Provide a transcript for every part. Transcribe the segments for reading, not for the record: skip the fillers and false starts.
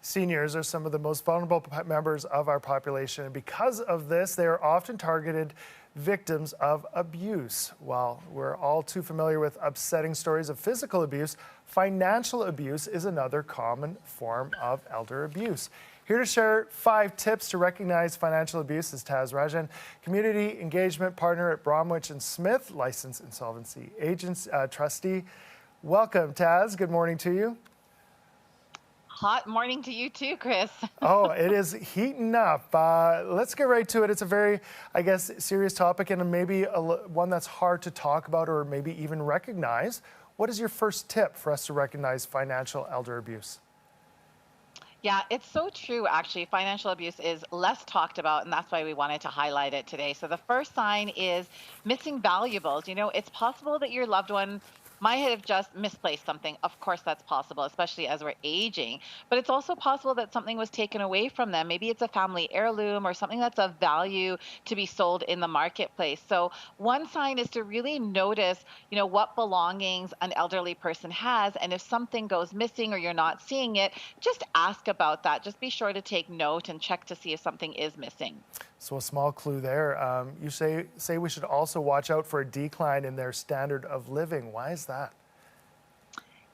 Seniors are some of the most vulnerable members of our population, and because of this, they are often targeted victims of abuse. While we're all too familiar with upsetting stories of physical abuse, financial abuse is another common form of elder abuse. Here to share 5 tips to recognize financial abuse is Taz Rajan, Community Engagement Partner at Bromwich+Smith, licensed insolvency agents trustee. Welcome, Taz. Good morning to you. Hot morning to you too, Chris. Oh, it is heating up. Let's get right to it. It's a very, I guess, serious topic and maybe one that's hard to talk about or maybe even recognize. What is your first tip for us to recognize financial elder abuse? Yeah, it's so true, actually. Financial abuse is less talked about, and that's why we wanted to highlight it today. So the first sign is missing valuables. You know, it's possible that your loved one might have just misplaced something. Of course, that's possible, especially as we're aging. But it's also possible that something was taken away from them. Maybe it's a family heirloom or something that's of value to be sold in the marketplace. So one sign is to really notice, what belongings an elderly person has. And if something goes missing or you're not seeing it, just ask about that. Just be sure to take note and check to see if something is missing. So a small clue there. You say we should also watch out for a decline in their standard of living. Why is that?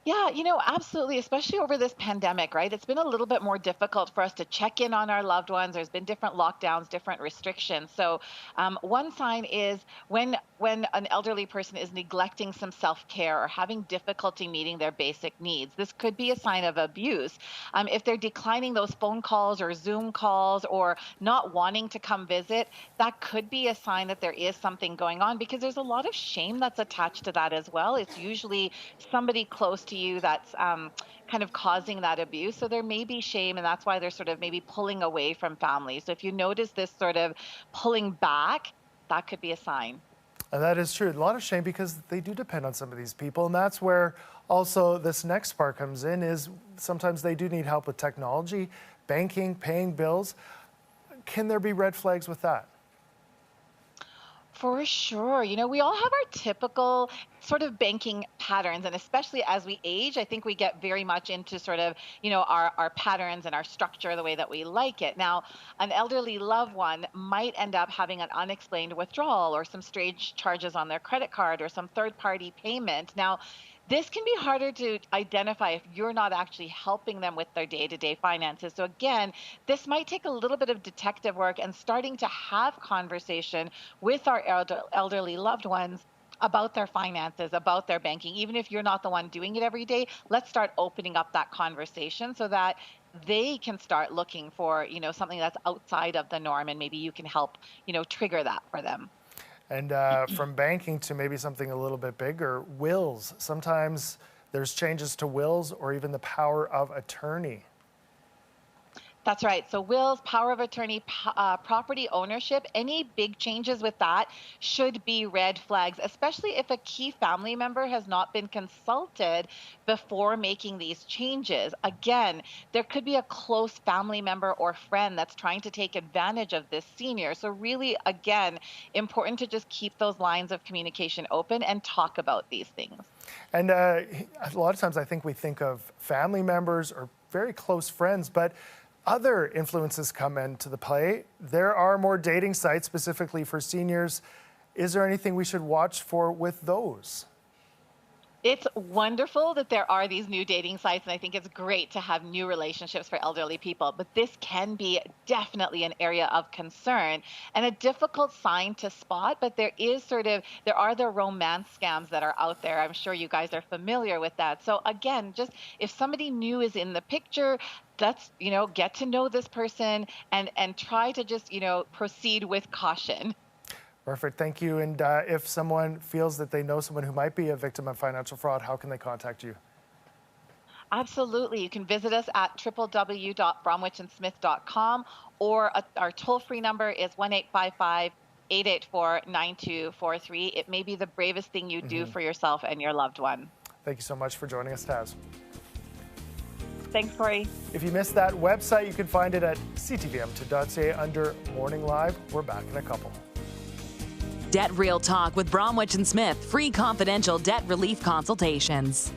Yeah, absolutely, especially over this pandemic, right? It's been a little bit more difficult for us to check in on our loved ones. There's been different lockdowns, different restrictions. So one sign is when an elderly person is neglecting some self-care or having difficulty meeting their basic needs. This could be a sign of abuse. If they're declining those phone calls or Zoom calls or not wanting to come visit, that could be a sign that there is something going on, because there's a lot of shame that's attached to that as well. It's usually somebody close to you that's kind of causing that abuse. So there may be shame, and that's why they're sort of maybe pulling away from family. So if you notice this sort of pulling back, that could be a sign. And that is true. A lot of shame because they do depend on some of these people. And that's where also this next part comes in, is sometimes they do need help with technology, banking, paying bills. Can there be red flags with that? For sure. We all have our typical sort of banking patterns. And especially as we age, I think we get very much into sort of, our patterns and our structure the way that we like it. Now, an elderly loved one might end up having an unexplained withdrawal or some strange charges on their credit card or some third-party payment. Now, this can be harder to identify if you're not actually helping them with their day-to-day finances. So again, this might take a little bit of detective work and starting to have conversation with our elderly loved ones about their finances, about their banking. Even if you're not the one doing it every day, let's start opening up that conversation so that they can start looking for, something that's outside of the norm, and maybe you can help, trigger that for them. And from banking to maybe something a little bit bigger, wills. Sometimes there's changes to wills or even the power of attorney. That's right. So wills, power of attorney, property ownership, any big changes with that should be red flags, especially if a key family member has not been consulted before making these changes. Again, there could be a close family member or friend that's trying to take advantage of this senior. So really, again, important to just keep those lines of communication open and talk about these things. And a lot of times I think we think of family members or very close friends, but other influences come into the play. There are more dating sites specifically for seniors. Is there anything we should watch for with those? It's wonderful that there are these new dating sites, and I think it's great to have new relationships for elderly people. But this can be definitely an area of concern and a difficult sign to spot. But there are the romance scams that are out there. I'm sure you guys are familiar with that. So again, just if somebody new is in the picture, let's, get to know this person and try to just, proceed with caution. Perfect. Thank you. And if someone feels that they know someone who might be a victim of financial fraud, how can they contact you? Absolutely. You can visit us at www.bromwichandsmith.com, or our toll-free number is 1-855-884-9243. It may be the bravest thing you do for yourself and your loved one. Thank you so much for joining us, Taz. Thanks, Corey. If you missed that website, you can find it at ctvm2.ca under Morning Live. We're back in a couple. Debt Real Talk with Bromwich+Smith. Free confidential debt relief consultations.